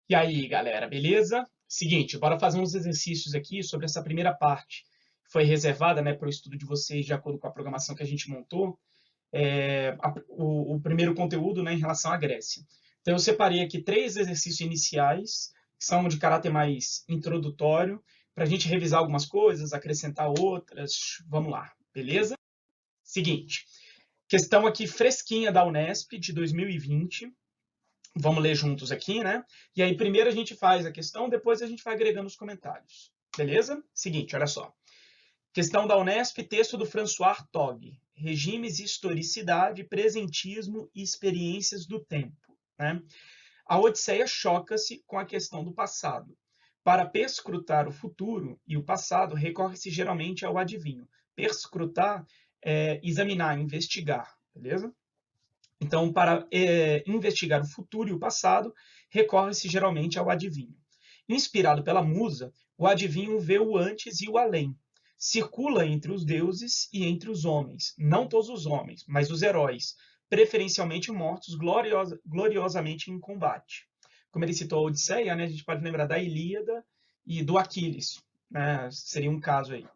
E aí, galera, beleza? Seguinte, bora fazer uns exercícios aqui sobre essa primeira parte, que foi reservada, né, para o estudo de vocês de acordo com a programação que a gente montou, o primeiro conteúdo, né, em relação à Grécia. Então, eu separei aqui 3 exercícios iniciais, que são de caráter mais introdutório, para a gente revisar algumas coisas, acrescentar outras. Vamos lá, beleza? Seguinte, questão aqui fresquinha da Unesp de 2020. Vamos ler juntos aqui, né? E aí, primeiro a gente faz a questão, depois a gente vai agregando os comentários. Beleza? Seguinte, olha só. Questão da Unesp, texto do François Togg. Regimes, historicidade, presentismo e experiências do tempo. Né? A Odisseia choca-se com a questão do passado. Para perscrutar o futuro e o passado, recorre-se geralmente ao adivinho. Perscrutar é examinar, investigar. Beleza? Então, para investigar o futuro e o passado, recorre-se geralmente ao adivinho. Inspirado pela musa, o adivinho vê o antes e o além. Circula entre os deuses e entre os homens, não todos os homens, mas os heróis, preferencialmente mortos gloriosamente em combate. Como ele citou a Odisseia, né, a gente pode lembrar da Ilíada e do Aquiles, né, seria um caso aí.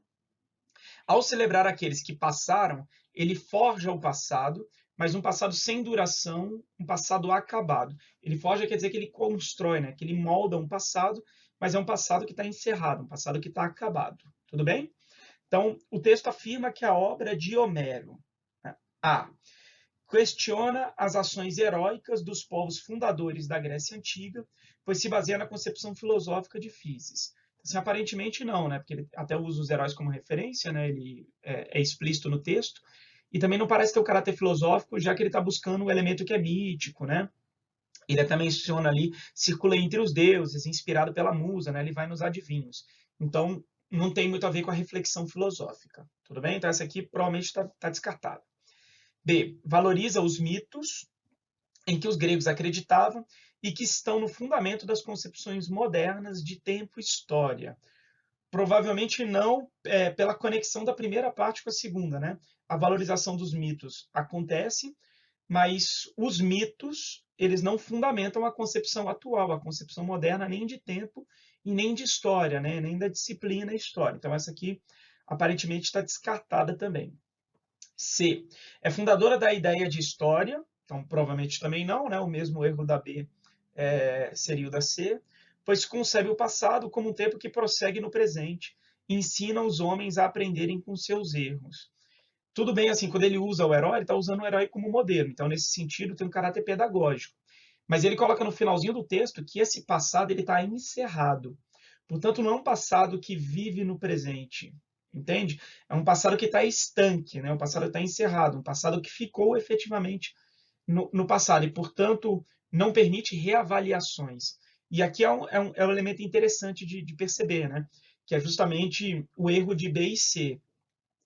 Ao celebrar aqueles que passaram, ele forja o passado, mas um passado sem duração, um passado acabado. Ele forja quer dizer que ele constrói, né? Que ele molda um passado, mas é um passado que está encerrado, um passado que está acabado. Tudo bem? Então, o texto afirma que a obra de Homero, né, A. Questiona as ações heróicas dos povos fundadores da Grécia Antiga, pois se baseia na concepção filosófica de Físis. Assim, aparentemente não, né? Porque ele até usa os heróis como referência, né? Ele é explícito no texto, e também não parece ter o caráter filosófico, já que ele está buscando um elemento que é mítico, né? Ele até menciona ali, circula entre os deuses, inspirado pela musa, né? Ele vai nos adivinhos. Então, não tem muito a ver com a reflexão filosófica. Tudo bem? Então, essa aqui provavelmente está descartada. B. Valoriza os mitos em que os gregos acreditavam e que estão no fundamento das concepções modernas de tempo e história. Provavelmente não pela conexão da primeira parte com a segunda, né? A valorização dos mitos acontece, mas os mitos eles não fundamentam a concepção atual, a concepção moderna nem de tempo e nem de história, né? Nem da disciplina história. Então essa aqui aparentemente está descartada também. C. É fundadora da ideia de história, então provavelmente também não, né? O mesmo erro da B seria o da C, pois concebe o passado como um tempo que prossegue no presente e ensina os homens a aprenderem com seus erros. Tudo bem, assim, quando ele usa o herói, ele está usando o herói como modelo, então nesse sentido tem um caráter pedagógico. Mas ele coloca no finalzinho do texto que esse passado ele está encerrado. Portanto, não é um passado que vive no presente, entende? É um passado que está estanque, né? Um passado que está encerrado, um passado que ficou efetivamente no passado e, portanto, não permite reavaliações. E aqui é um elemento interessante de perceber, né? Que é justamente o erro de B e C.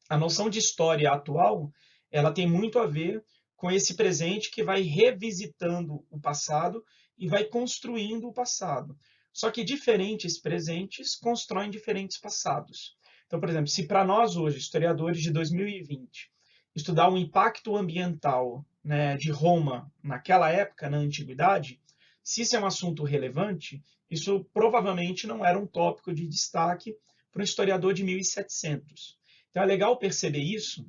A noção de história atual, ela tem muito a ver com esse presente que vai revisitando o passado e vai construindo o passado. Só que diferentes presentes constroem diferentes passados. Então, por exemplo, se para nós hoje, historiadores de 2020, estudar o impacto ambiental, né, de Roma naquela época, na antiguidade, se isso é um assunto relevante, isso provavelmente não era um tópico de destaque para um historiador de 1700. Então é legal perceber isso,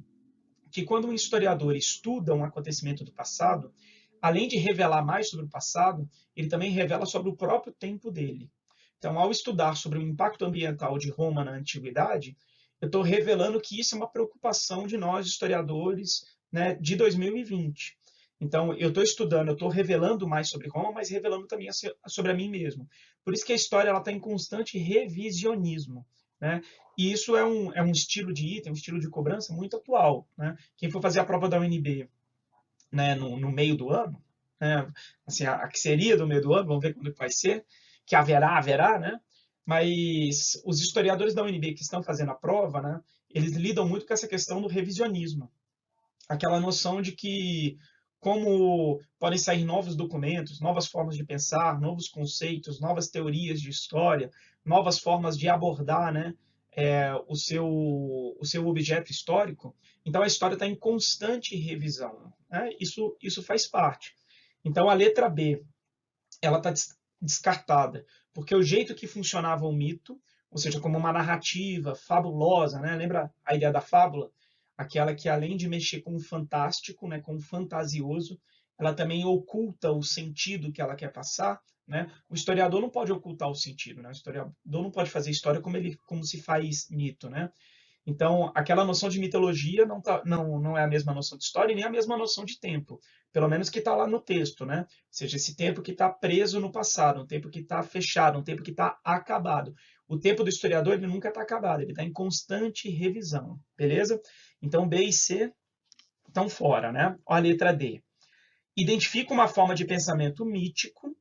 que quando um historiador estuda um acontecimento do passado, além de revelar mais sobre o passado, ele também revela sobre o próprio tempo dele. Então, ao estudar sobre o impacto ambiental de Roma na antiguidade, eu estou revelando que isso é uma preocupação de nós, historiadores, né, de 2020. Então, eu estou estudando, eu estou revelando mais sobre Roma, mas revelando também sobre a mim mesmo. Por isso que a história está em constante revisionismo. Né? E isso é um estilo de item, um estilo de cobrança muito atual. Né? Quem for fazer a prova da UNB, né, no meio do ano, né, assim, a que seria do meio do ano, vamos ver quando vai ser, que haverá, né? Mas os historiadores da UNB que estão fazendo a prova, né, eles lidam muito com essa questão do revisionismo. Aquela noção de que como podem sair novos documentos, novas formas de pensar, novos conceitos, novas teorias de história, novas formas de abordar, né, o seu objeto histórico. Então, a história está em constante revisão. Né? Isso faz parte. Então, a letra B, ela está descartada, porque o jeito que funcionava o mito, ou seja, como uma narrativa fabulosa, né? Lembra a ideia da fábula? Aquela que, além de mexer com o fantástico, né, com o fantasioso, ela também oculta o sentido que ela quer passar, né? O historiador não pode ocultar o sentido, né? O historiador não pode fazer história como se faz mito, né? Então, aquela noção de mitologia não é a mesma noção de história e nem a mesma noção de tempo, pelo menos que está lá no texto, né? Ou seja, esse tempo que está preso no passado, um tempo que está fechado, um tempo que está acabado. O tempo do historiador ele nunca está acabado, ele está em constante revisão, beleza? Então, B e C estão fora, né? Olha a letra D. Identifica uma forma de pensamento mítico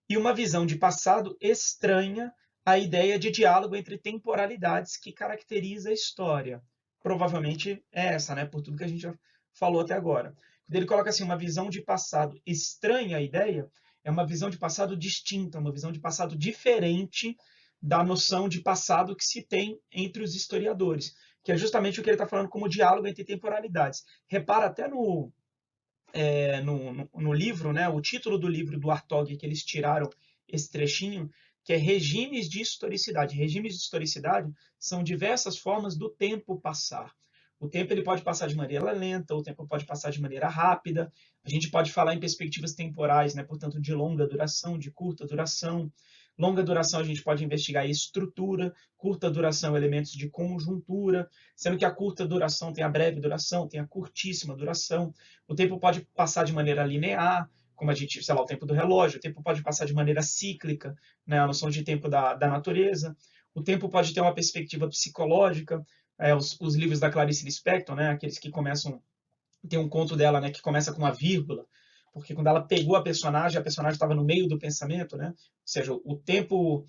e uma visão de passado estranha à ideia de diálogo entre temporalidades que caracteriza a história. Provavelmente é essa, né? Por tudo que a gente já falou até agora. Quando ele coloca assim, uma visão de passado estranha à ideia, é uma visão de passado distinta, uma visão de passado diferente da noção de passado que se tem entre os historiadores, que é justamente o que ele está falando como diálogo entre temporalidades. Repara até no livro, né, o título do livro do Hartog, que eles tiraram esse trechinho, que é Regimes de Historicidade. Regimes de historicidade são diversas formas do tempo passar. O tempo ele pode passar de maneira lenta, o tempo pode passar de maneira rápida. A gente pode falar em perspectivas temporais, né, portanto, de longa duração, de curta duração. Longa duração a gente pode investigar a estrutura, curta duração elementos de conjuntura, sendo que a curta duração tem a breve duração, tem a curtíssima duração. O tempo pode passar de maneira linear, como a gente, sei lá, o tempo do relógio. O tempo pode passar de maneira cíclica, né, a noção de tempo da natureza. O tempo pode ter uma perspectiva psicológica. Os livros da Clarice Lispector, né, aqueles que começam, tem um conto dela, né, que começa com uma vírgula, porque quando ela pegou a personagem estava no meio do pensamento, né? Ou seja, o tempo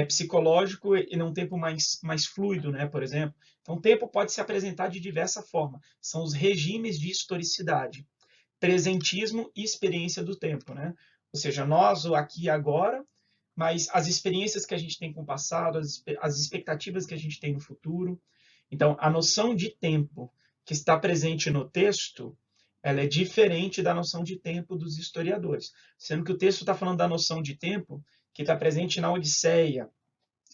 psicológico e não um tempo mais fluido, né? Por exemplo. Então, o tempo pode se apresentar de diversa forma. São os regimes de historicidade. Presentismo e experiência do tempo, né? Ou seja, nós, o aqui e agora, mas as experiências que a gente tem com o passado, as expectativas que a gente tem no futuro. Então, a noção de tempo que está presente no texto, ela é diferente da noção de tempo dos historiadores, sendo que o texto está falando da noção de tempo que está presente na Odisseia,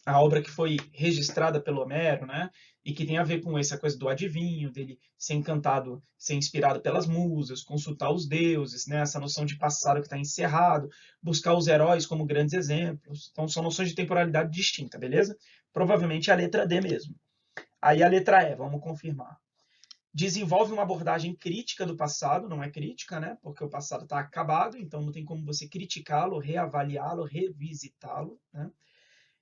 a obra que foi registrada pelo Homero, né? E que tem a ver com essa coisa do adivinho, dele ser encantado, ser inspirado pelas musas, consultar os deuses, né? Essa noção de passado que está encerrado, buscar os heróis como grandes exemplos. Então, são noções de temporalidade distinta, beleza? Provavelmente é a letra D mesmo. Aí a letra E, vamos confirmar. Desenvolve uma abordagem crítica do passado, não é crítica, né? Porque o passado está acabado, então não tem como você criticá-lo, reavaliá-lo, revisitá-lo, né?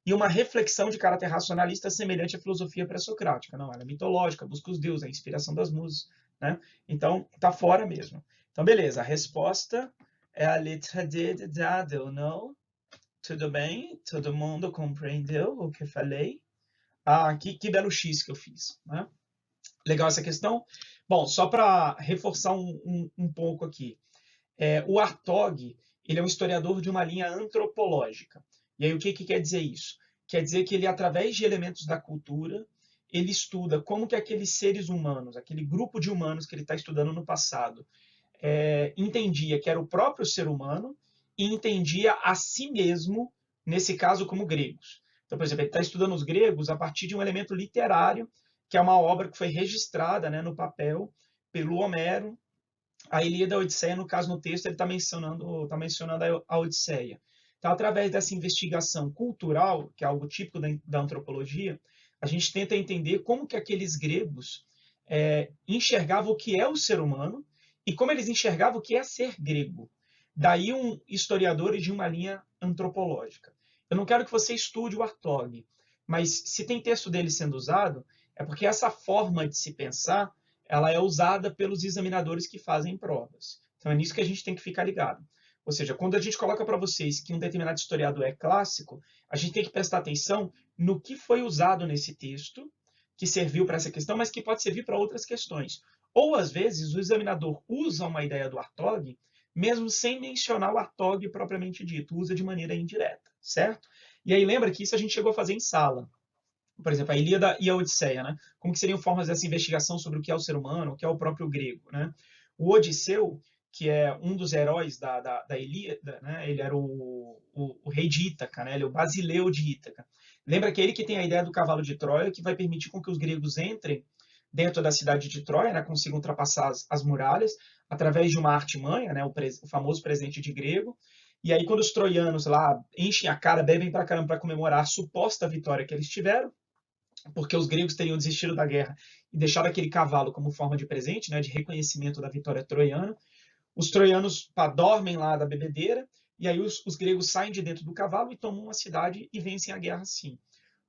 E uma reflexão de caráter racionalista semelhante à filosofia pré-socrática. Não, ela é mitológica, busca os deuses, a inspiração das musas, né? Então, tá fora mesmo. Então, beleza, a resposta é a letra D de dado ou não. Tudo bem? Todo mundo compreendeu o que falei? Ah, que belo X que eu fiz, né? Legal essa questão? Bom, só para reforçar um pouco aqui. O Hartog, ele é um historiador de uma linha antropológica. E aí o que quer dizer isso? Quer dizer que ele, através de elementos da cultura, ele estuda como que aqueles seres humanos, aquele grupo de humanos que ele está estudando no passado, entendia que era o próprio ser humano e entendia a si mesmo, nesse caso, como gregos. Então, por exemplo, ele está estudando os gregos a partir de um elemento literário, que é uma obra que foi registrada, né, no papel pelo Homero. A Ilíada e a Odisseia, no caso, no texto, ele está mencionando a Odisseia. Então, através dessa investigação cultural, que é algo típico da antropologia, a gente tenta entender como que aqueles gregos enxergavam o que é o ser humano e como eles enxergavam o que é ser grego. Daí historiadores de uma linha antropológica. Eu não quero que você estude o Hartog, mas se tem texto dele sendo usado, é porque essa forma de se pensar ela é usada pelos examinadores que fazem provas. Então é nisso que a gente tem que ficar ligado. Ou seja, quando a gente coloca para vocês que um determinado historiador é clássico, a gente tem que prestar atenção no que foi usado nesse texto, que serviu para essa questão, mas que pode servir para outras questões. Ou, às vezes, o examinador usa uma ideia do Hartog, mesmo sem mencionar o Hartog propriamente dito, usa de maneira indireta, certo? E aí lembra que isso a gente chegou a fazer em sala. Por exemplo, a Ilíada e a Odisseia, né? Como que seriam formas dessa investigação sobre o que é o ser humano, o que é o próprio grego, né? O Odisseu, que é um dos heróis da Ilíada, né? Ele era o rei de Ítaca, né? Ele é o Basileu de Ítaca. Lembra que é ele que tem a ideia do cavalo de Troia, que vai permitir com que os gregos entrem dentro da cidade de Troia, né? Consigam ultrapassar as muralhas através de uma artimanha, né? O famoso presente de grego. E aí, quando os troianos lá enchem a cara, bebem pra caramba para comemorar a suposta vitória que eles tiveram, porque os gregos teriam desistido da guerra e deixado aquele cavalo como forma de presente, né, de reconhecimento da vitória troiana. Os troianos dormem lá da bebedeira, e aí os gregos saem de dentro do cavalo e tomam a cidade e vencem a guerra assim.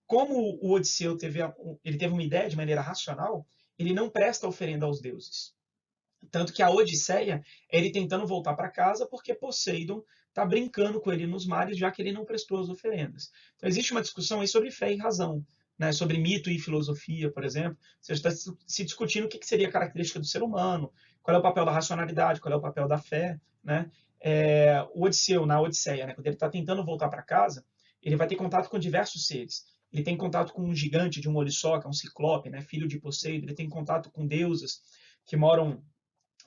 Como o Odisseu ele teve uma ideia de maneira racional, ele não presta oferenda aos deuses. Tanto que a Odisseia é ele tentando voltar para casa porque Poseidon está brincando com ele nos mares, já que ele não prestou as oferendas. Então existe uma discussão aí sobre fé e razão, né? Sobre mito e filosofia, por exemplo. Você está se discutindo o que seria a característica do ser humano, qual é o papel da racionalidade, qual é o papel da fé, né? O Odisseu, na Odisseia, né? Quando ele está tentando voltar para casa, ele vai ter contato com diversos seres. Ele tem contato com um gigante de um olho só, que é um ciclope, né? Filho de Poseidon. Ele tem contato com deusas que moram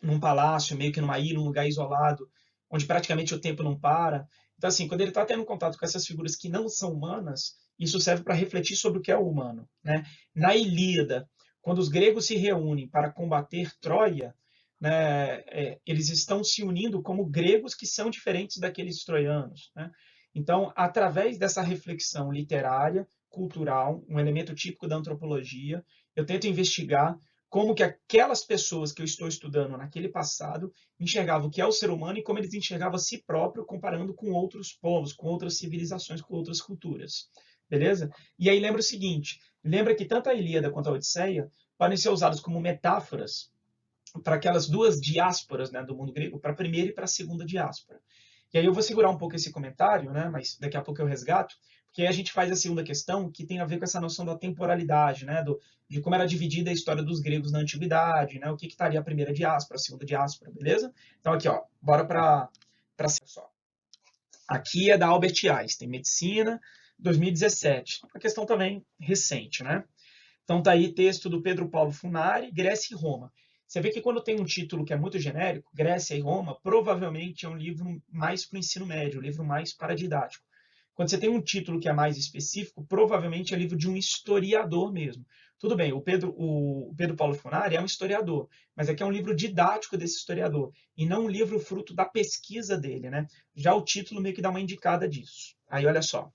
num palácio, meio que numa ilha, num lugar isolado, onde praticamente o tempo não para. Então, assim, quando ele está tendo contato com essas figuras que não são humanas, isso serve para refletir sobre o que é o humano, né? Na Ilíada, quando os gregos se reúnem para combater Troia, né, eles estão se unindo como gregos que são diferentes daqueles troianos, né? Então, através dessa reflexão literária, cultural, um elemento típico da antropologia, eu tento investigar como que aquelas pessoas que eu estou estudando naquele passado enxergavam o que é o ser humano e como eles enxergavam a si próprio comparando com outros povos, com outras civilizações, com outras culturas. Beleza? E aí lembra o seguinte, lembra que tanto a Ilíada quanto a Odisseia podem ser usadas como metáforas para aquelas duas diásporas, né, do mundo grego, para a primeira e para a segunda diáspora. E aí eu vou segurar um pouco esse comentário, né, mas daqui a pouco eu resgato, porque aí a gente faz a segunda questão, que tem a ver com essa noção da temporalidade, né, de como era dividida a história dos gregos na antiguidade, né, o que estaria a primeira diáspora, a segunda diáspora, beleza? Então aqui, ó, bora para só. Aqui é da Albert Einstein, Medicina, 2017. Uma questão também recente, né? Então tá aí texto do Pedro Paulo Funari, Grécia e Roma. Você vê que quando tem um título que é muito genérico, Grécia e Roma, provavelmente é um livro mais para o ensino médio, um livro mais para didático. Quando você tem um título que é mais específico, provavelmente é livro de um historiador mesmo. Tudo bem, o Pedro Paulo Funari é um historiador, mas aqui é um livro didático desse historiador, e não um livro fruto da pesquisa dele, né? Já o título meio que dá uma indicada disso. Aí olha só.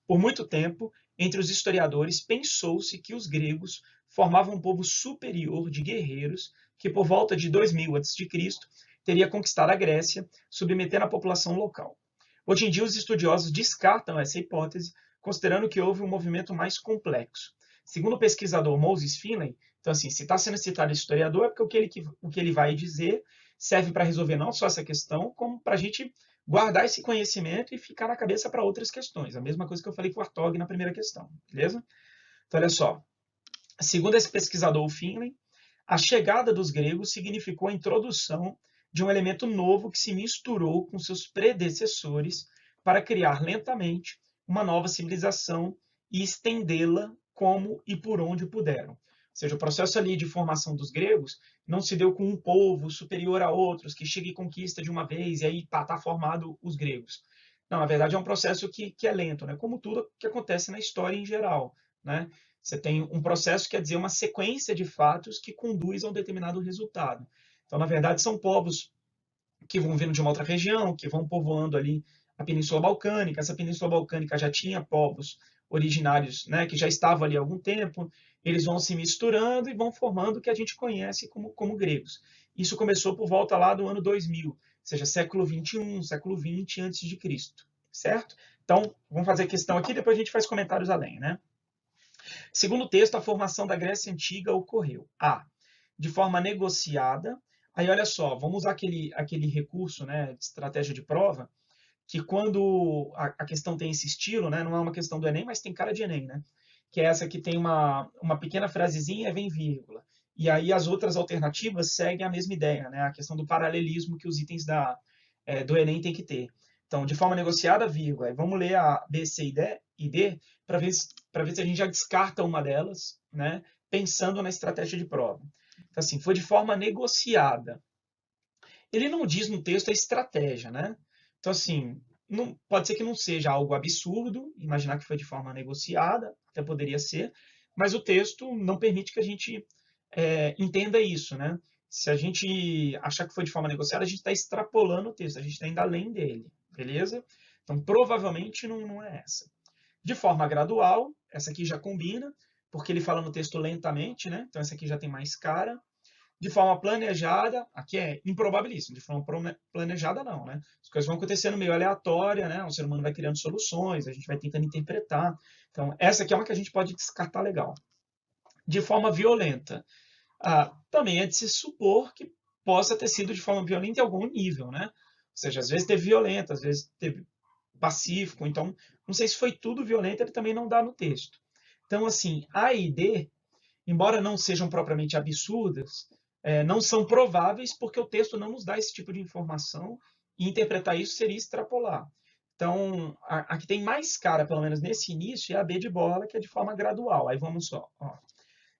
Por muito tempo, entre os historiadores, pensou-se que os gregos formavam um povo superior de guerreiros que, por volta de 2000 a.C., teria conquistado a Grécia, submetendo a população local. Hoje em dia, os estudiosos descartam essa hipótese, considerando que houve um movimento mais complexo. Segundo o pesquisador Moses Finley, então, assim, se está sendo citado historiador, é porque o que ele vai dizer serve para resolver não só essa questão, como para a gente guardar esse conhecimento e ficar na cabeça para outras questões. A mesma coisa que eu falei com o Artog na primeira questão, beleza? Então, olha só. Segundo esse pesquisador Finley, a chegada dos gregos significou a introdução de um elemento novo que se misturou com seus predecessores para criar lentamente uma nova civilização e estendê-la como e por onde puderam. Ou seja, o processo ali de formação dos gregos não se deu com um povo superior a outros, que chega e conquista de uma vez e aí tá formado os gregos. Não, na verdade é um processo que é lento, né? Como tudo que acontece na história em geral, né? Você tem um processo, quer dizer, uma sequência de fatos que conduz a um determinado resultado. Então, na verdade, são povos que vão vindo de uma outra região, que vão povoando ali a Península Balcânica. Essa Península Balcânica já tinha povos originários, né, que já estavam ali há algum tempo. Eles vão se misturando e vão formando o que a gente conhece como gregos. Isso começou por volta lá do ano 2000, ou seja, século 21, século 20 antes de Cristo, certo? Então, vamos fazer a questão aqui, depois a gente faz comentários além, né? Segundo o texto, a formação da Grécia Antiga ocorreu A. de forma negociada. Aí, olha só, vamos usar aquele recurso, né, de estratégia de prova, que quando a questão tem esse estilo, né, não é uma questão do Enem, mas tem cara de Enem, né? Que é essa que tem uma pequena frasezinha e vem vírgula. E aí as outras alternativas seguem a mesma ideia, né? A questão do paralelismo que os itens do Enem tem que ter. Então, de forma negociada, vírgula. Vamos ler a B, C e D para ver se a gente já descarta uma delas, né? Pensando na estratégia de prova. Então, assim, foi de forma negociada. ele não diz no texto a estratégia, né? Então, assim, pode ser que não seja algo absurdo, imaginar que foi de forma negociada, até poderia ser, mas o texto não permite que a gente entenda isso, né? Se a gente achar que foi de forma negociada, a gente está extrapolando o texto, a gente está indo além dele, beleza? Então, provavelmente não é essa. De forma gradual, essa aqui já combina, porque ele fala no texto lentamente, né? Então, essa aqui já tem mais cara. De forma planejada, aqui é improbabilíssimo, de forma planejada não, né? As coisas vão acontecendo meio aleatória, né? O ser humano vai criando soluções, a gente vai tentando interpretar. Então, essa aqui é uma que a gente pode descartar legal. De forma violenta, também é de se supor que possa ter sido de forma violenta em algum nível, né? Ou seja, às vezes teve violenta, às vezes teve pacífico, então não sei se foi tudo violento, ele também não dá no texto. Então, assim, A e D, embora não sejam propriamente absurdas, não são prováveis porque o texto não nos dá esse tipo de informação e interpretar isso seria extrapolar. Então, a que tem mais cara, pelo menos nesse início, é a B de bola, que é de forma gradual. Aí vamos só. Ó.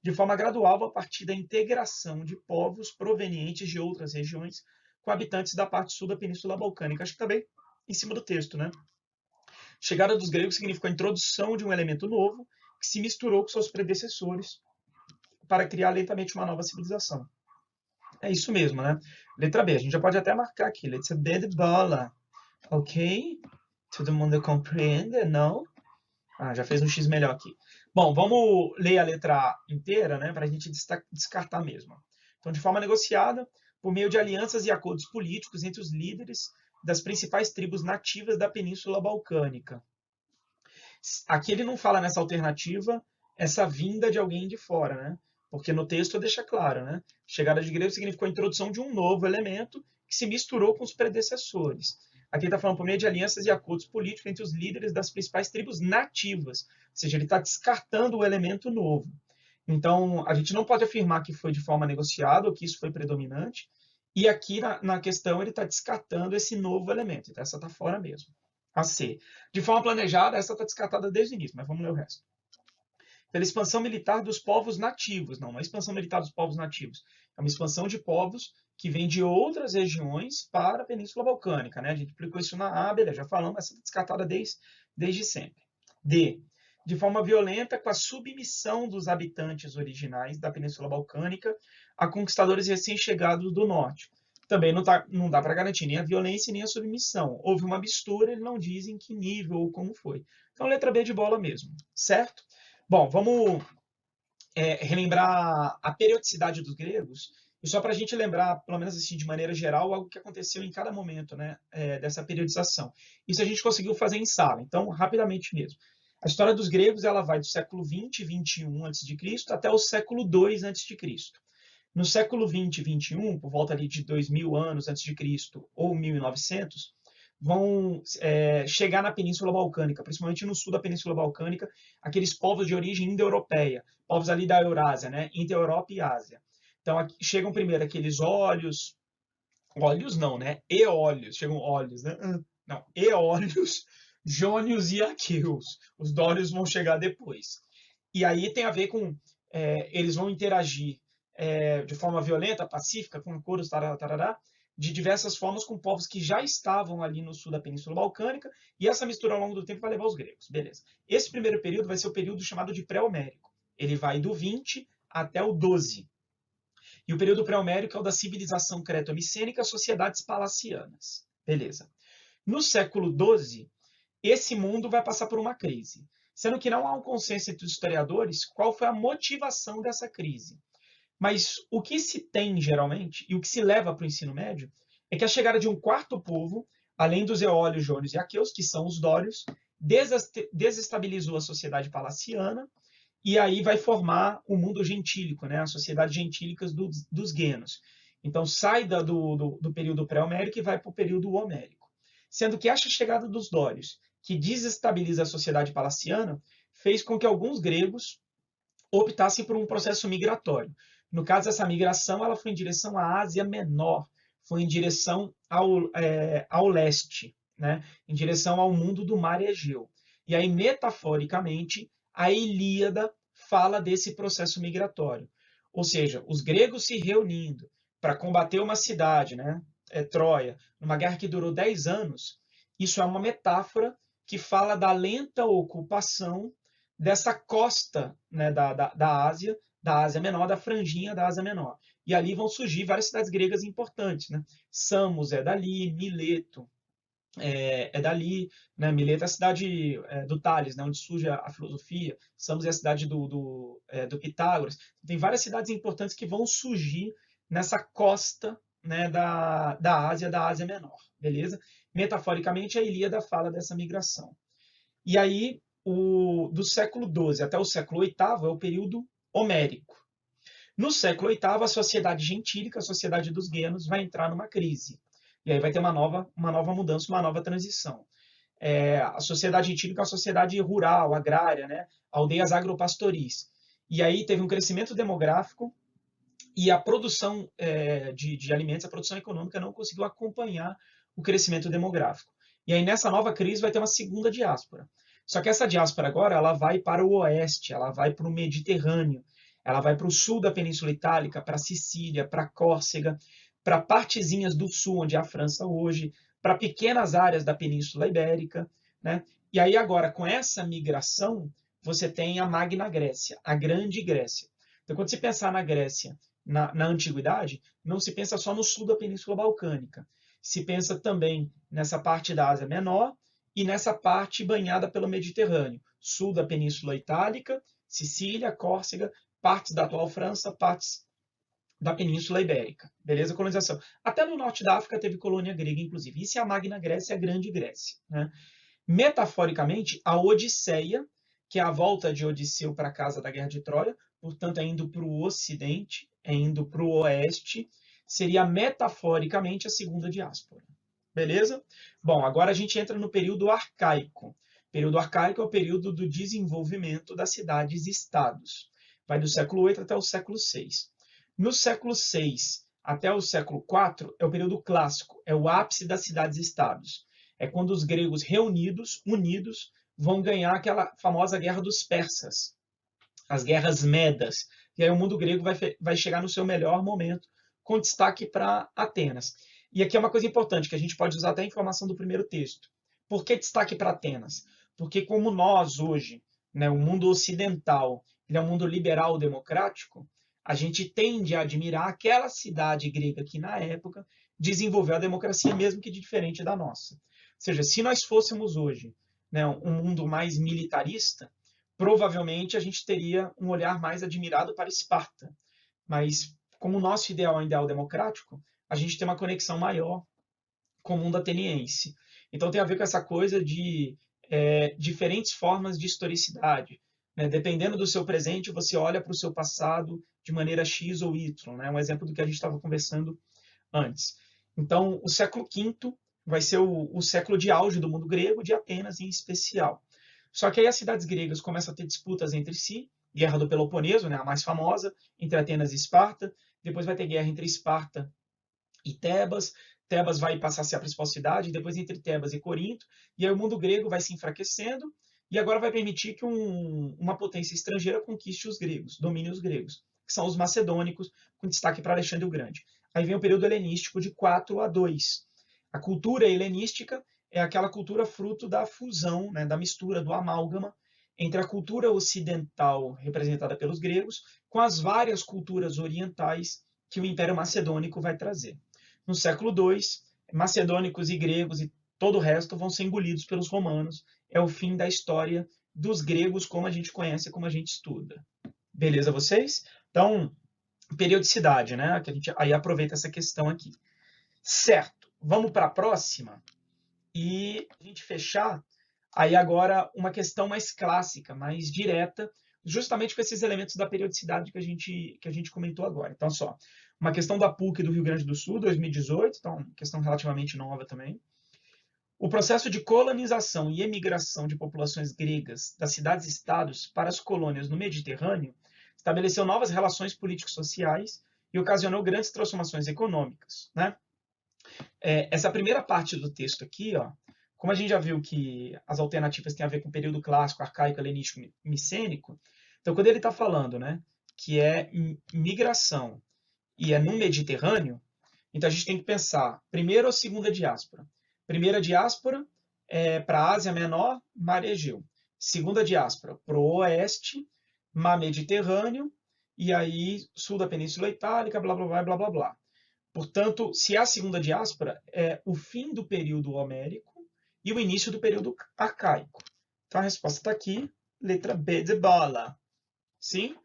De forma gradual, a partir da integração de povos provenientes de outras regiões com habitantes da parte sul da Península Balcânica. Acho que também em cima do texto, né? Chegada dos gregos significou a introdução de um elemento novo que se misturou com seus predecessores para criar lentamente uma nova civilização. É isso mesmo, né? Letra B, a gente já pode até marcar aqui. Letra B de bola. Ok? Todo mundo compreende? Não? Já fez um X melhor aqui. Bom, vamos ler a letra A inteira, né? Para a gente descartar mesmo. Então, de forma negociada, por meio de alianças e acordos políticos entre os líderes das principais tribos nativas da Península Balcânica. Aqui ele não fala nessa alternativa essa vinda de alguém de fora, né? Porque no texto deixa claro, né? Chegada de gregos significou a introdução de um novo elemento que se misturou com os predecessores. Aqui ele está falando por meio de alianças e acordos políticos entre os líderes das principais tribos nativas. Ou seja, ele está descartando o elemento novo. Então, a gente não pode afirmar que foi de forma negociada ou que isso foi predominante. E aqui na questão ele está descartando esse novo elemento. Então, essa está fora mesmo. A C. De forma planejada, essa está descartada desde o início, mas vamos ler o resto. Pela expansão militar dos povos nativos. Não é expansão militar dos povos nativos. É uma expansão de povos que vêm de outras regiões para a Península Balcânica. Né? A gente aplicou isso na A, beleza, já falamos, essa está descartada desde sempre. D. De forma violenta, com a submissão dos habitantes originais da Península Balcânica a conquistadores recém-chegados do norte. Também não dá para garantir nem a violência nem a submissão. Houve uma mistura, ele não diz em que nível ou como foi. Então, letra B de bola mesmo, certo? Bom, vamos relembrar a periodicidade dos gregos, e só para a gente lembrar, pelo menos assim, de maneira geral, algo que aconteceu em cada momento, né, dessa periodização. Isso a gente conseguiu fazer em sala, então, rapidamente mesmo. A história dos gregos ela vai do século 20, 21 a.C. até o século 2 a.C. No século 20 e 21, por volta ali de 2000 anos antes de Cristo ou 1900, vão chegar na Península Balcânica, principalmente no sul da Península Balcânica, aqueles povos de origem indo-europeia, povos ali da Eurásia, né, entre Europa e Ásia. Então, aqui, chegam primeiro aqueles óleos não, né, eólios, chegam óleos, né, não, eólios, jônios e aqueus. Os dórios vão chegar depois. E aí tem a ver com, eles vão interagir de forma violenta, pacífica, com acordos, tarará, de diversas formas com povos que já estavam ali no sul da Península Balcânica, e essa mistura ao longo do tempo vai levar os gregos. Beleza. Esse primeiro período vai ser o período chamado de pré-homérico. Ele vai do 20 até o 12. E o período pré-homérico é o da civilização creto-micênica, sociedades palacianas. Beleza. No século 12, esse mundo vai passar por uma crise, sendo que não há um consenso entre os historiadores qual foi a motivação dessa crise. Mas o que se tem, geralmente, e o que se leva para o ensino médio, é que a chegada de um quarto povo, além dos eólios, jônios e aqueus, que são os dórios, desestabilizou a sociedade palaciana, e aí vai formar o mundo gentílico, né? A sociedade gentílica dos guenos. Então, sai do período pré-homérico e vai para o período homérico. Sendo que essa chegada dos dórios, que desestabiliza a sociedade palaciana, fez com que alguns gregos optassem por um processo migratório. No caso, essa migração ela foi em direção à Ásia Menor, foi em direção ao leste, né? Em direção ao mundo do mar Egeu. E aí, metaforicamente, a Ilíada fala desse processo migratório. Ou seja, os gregos se reunindo para combater uma cidade, né? Troia, numa guerra que durou 10 anos, isso é uma metáfora que fala da lenta ocupação dessa costa, né, da Ásia Menor, da franjinha da Ásia Menor. E ali vão surgir várias cidades gregas importantes, né? Samos é dali, Mileto é dali, né? Mileto é a cidade do Tales, né? Onde surge a filosofia. Samos é a cidade do Pitágoras. Tem várias cidades importantes que vão surgir nessa costa, né, da Ásia Menor, beleza? Metaforicamente, a Ilíada fala dessa migração. E aí, do século XII até o século VIII é o período homérico. No século VIII, a sociedade gentílica, a sociedade dos guenos, vai entrar numa crise. E aí vai ter uma nova mudança, uma nova transição. A sociedade gentílica é uma sociedade rural, agrária, né? Aldeias agropastoris. E aí teve um crescimento demográfico e a produção de alimentos, a produção econômica não conseguiu acompanhar o crescimento demográfico. E aí nessa nova crise vai ter uma segunda diáspora. Só que essa diáspora agora ela vai para o oeste, ela vai para o Mediterrâneo, ela vai para o sul da Península Itálica, para Sicília, para Córcega, para partezinhas do sul, onde é a França hoje, para pequenas áreas da Península Ibérica, né? E aí agora, com essa migração, você tem a Magna Grécia, a Grande Grécia. Então, quando se pensar na Grécia na antiguidade, não se pensa só no sul da Península Balcânica. Se pensa também nessa parte da Ásia Menor e nessa parte banhada pelo Mediterrâneo, sul da Península Itálica, Sicília, Córcega, partes da atual França, partes da Península Ibérica. Beleza? Colonização. Até no norte da África teve colônia grega, inclusive. Isso é a Magna Grécia, a Grande Grécia. Né? Metaforicamente, a Odisseia, que é a volta de Odisseu para a casa da Guerra de Troia, portanto, é indo para o ocidente, é indo para o oeste, seria metaforicamente a segunda diáspora. Beleza? Bom, agora a gente entra no período arcaico. O período arcaico é o período do desenvolvimento das cidades-estados. Vai do século VIII até o século VI. No século VI até o século IV é o período clássico, é o ápice das cidades-estados. É quando os gregos reunidos, unidos, vão ganhar aquela famosa guerra dos persas, as guerras medas. E aí o mundo grego vai chegar no seu melhor momento, com destaque para Atenas. E aqui é uma coisa importante, que a gente pode usar até a informação do primeiro texto. Por que destaque para Atenas? Porque como nós hoje, né, o mundo ocidental, ele é um mundo liberal democrático, a gente tende a admirar aquela cidade grega que, na época, desenvolveu a democracia, mesmo que diferente da nossa. Ou seja, se nós fôssemos hoje, né, um mundo mais militarista, provavelmente a gente teria um olhar mais admirado para Esparta. Mas, como o nosso ideal é um ideal democrático, a gente tem uma conexão maior com o mundo ateniense. Então tem a ver com essa coisa de diferentes formas de historicidade. Né? Dependendo do seu presente, você olha para o seu passado de maneira X ou Y. Né? Um exemplo do que a gente estava conversando antes. Então, o século V vai ser o século de auge do mundo grego, de Atenas em especial. Só que aí as cidades gregas começam a ter disputas entre si, Guerra do Peloponeso, né, a mais famosa, entre Atenas e Esparta. Depois vai ter guerra entre Esparta e Tebas. Tebas vai passar a ser a principal cidade, depois entre Tebas e Corinto. E aí o mundo grego vai se enfraquecendo e agora vai permitir que uma potência estrangeira conquiste os gregos, domine os gregos, que são os macedônicos, com destaque para Alexandre o Grande. Aí vem o período helenístico de 4 a 2. A cultura helenística é aquela cultura fruto da fusão, né, da mistura, do amálgama entre a cultura ocidental, representada pelos gregos, com as várias culturas orientais que o Império Macedônico vai trazer. No século II, macedônicos e gregos e todo o resto vão ser engolidos pelos romanos. É o fim da história dos gregos como a gente conhece, como a gente estuda. Beleza, vocês? Então, periodicidade, né? Que a gente aí aproveita essa questão aqui. Certo, vamos para a próxima e a gente fechar aí agora uma questão mais clássica, mais direta, justamente com esses elementos da periodicidade que a gente comentou agora. Então, só, uma questão da PUC do Rio Grande do Sul, 2018, então, questão relativamente nova também. O processo de colonização e emigração de populações gregas das cidades-estados para as colônias no Mediterrâneo estabeleceu novas relações político-sociais e ocasionou grandes transformações econômicas. Né? Essa primeira parte do texto aqui, ó, como a gente já viu que as alternativas têm a ver com o período clássico, arcaico, helenístico, micênico, então quando ele está falando, né, que é migração e é no Mediterrâneo, Então, a gente tem que pensar primeira ou segunda diáspora. Primeira diáspora é para a Ásia Menor, Mar Egeu. Segunda diáspora, para o oeste, Mar Mediterrâneo, e aí sul da Península Itálica, blá, blá, blá, blá, blá, blá. Portanto, se a segunda diáspora é o fim do período homérico e o início do período arcaico. Então, a resposta está aqui, letra B de bola. Sim?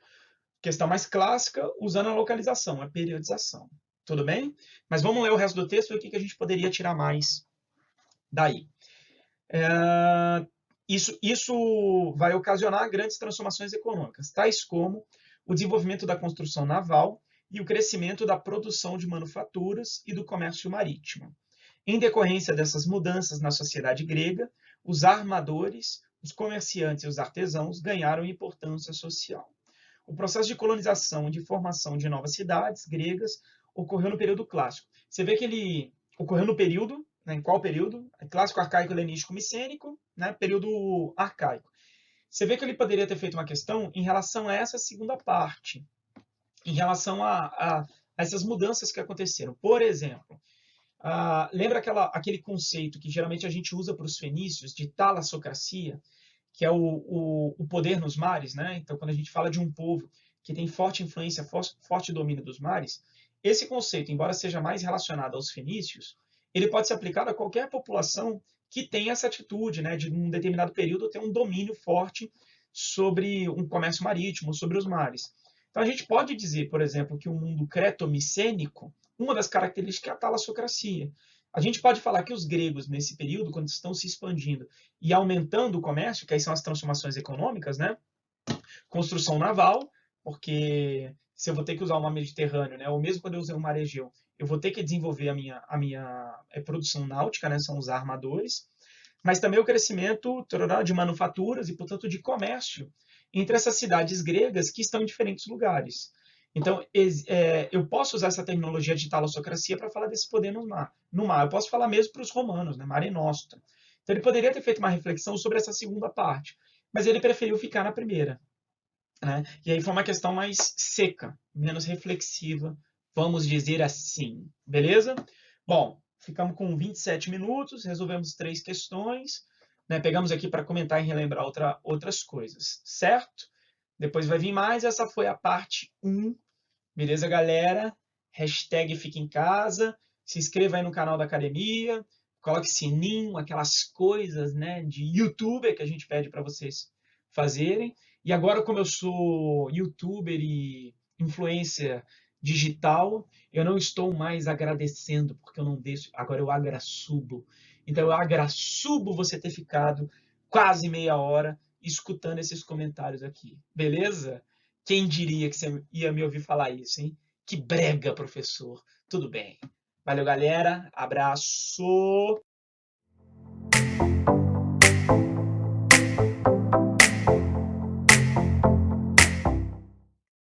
Questão mais clássica, usando a localização, a periodização. Tudo bem? Mas vamos ler o resto do texto e ver o que a gente poderia tirar mais daí. Isso vai ocasionar grandes transformações econômicas, tais como o desenvolvimento da construção naval e o crescimento da produção de manufaturas e do comércio marítimo. Em decorrência dessas mudanças na sociedade grega, os armadores, os comerciantes e os artesãos ganharam importância social. O processo de colonização e de formação de novas cidades gregas ocorreu no período clássico. Você vê que ele ocorreu no período, né, em qual período? Clássico, arcaico, helenístico, micênico, né, período arcaico. Você vê que ele poderia ter feito uma questão em relação a essa segunda parte, em relação a essas mudanças que aconteceram. Por exemplo, lembra aquele conceito que geralmente a gente usa para os fenícios de talassocracia, que é o poder nos mares, né? Então, quando a gente fala de um povo que tem forte influência, forte domínio dos mares, esse conceito, embora seja mais relacionado aos fenícios, ele pode ser aplicado a qualquer população que tenha essa atitude, né, de um determinado período ter um domínio forte sobre um comércio marítimo, sobre os mares. Então, a gente pode dizer, por exemplo, que o mundo cretomicênico, uma das características é a talassocracia. A gente pode falar que os gregos, nesse período, quando estão se expandindo e aumentando o comércio, que aí são as transformações econômicas, né? Construção naval, porque se eu vou ter que usar o mar Mediterrâneo, né? Ou mesmo quando eu usei o mar Egeu, eu vou ter que desenvolver a minha produção náutica, né? São os armadores, mas também o crescimento de manufaturas e, portanto, de comércio entre essas cidades gregas que estão em diferentes lugares. Então, eu posso usar essa terminologia de talassocracia para falar desse poder no mar. Eu posso falar mesmo para os romanos, né? Mare Nostrum. Então, ele poderia ter feito uma reflexão sobre essa segunda parte, mas ele preferiu ficar na primeira, né? E aí foi uma questão mais seca, menos reflexiva, vamos dizer assim. Beleza? Bom, ficamos com 27 minutos, resolvemos 3 questões, né? Pegamos aqui para comentar e relembrar outras coisas, certo? Depois vai vir mais, essa foi a parte 1. Beleza, galera? Hashtag fica em casa, se inscreva aí no canal da academia, coloque sininho, aquelas coisas, né, de youtuber que a gente pede para vocês fazerem. E agora, como eu sou youtuber e influencer digital, eu não estou mais agradecendo, porque eu não deixo, agora eu agraçubo. Então eu agraçubo você ter ficado quase meia hora escutando esses comentários aqui, beleza? Quem diria que você ia me ouvir falar isso, hein? Que brega, professor. Tudo bem. Valeu, galera. Abraço.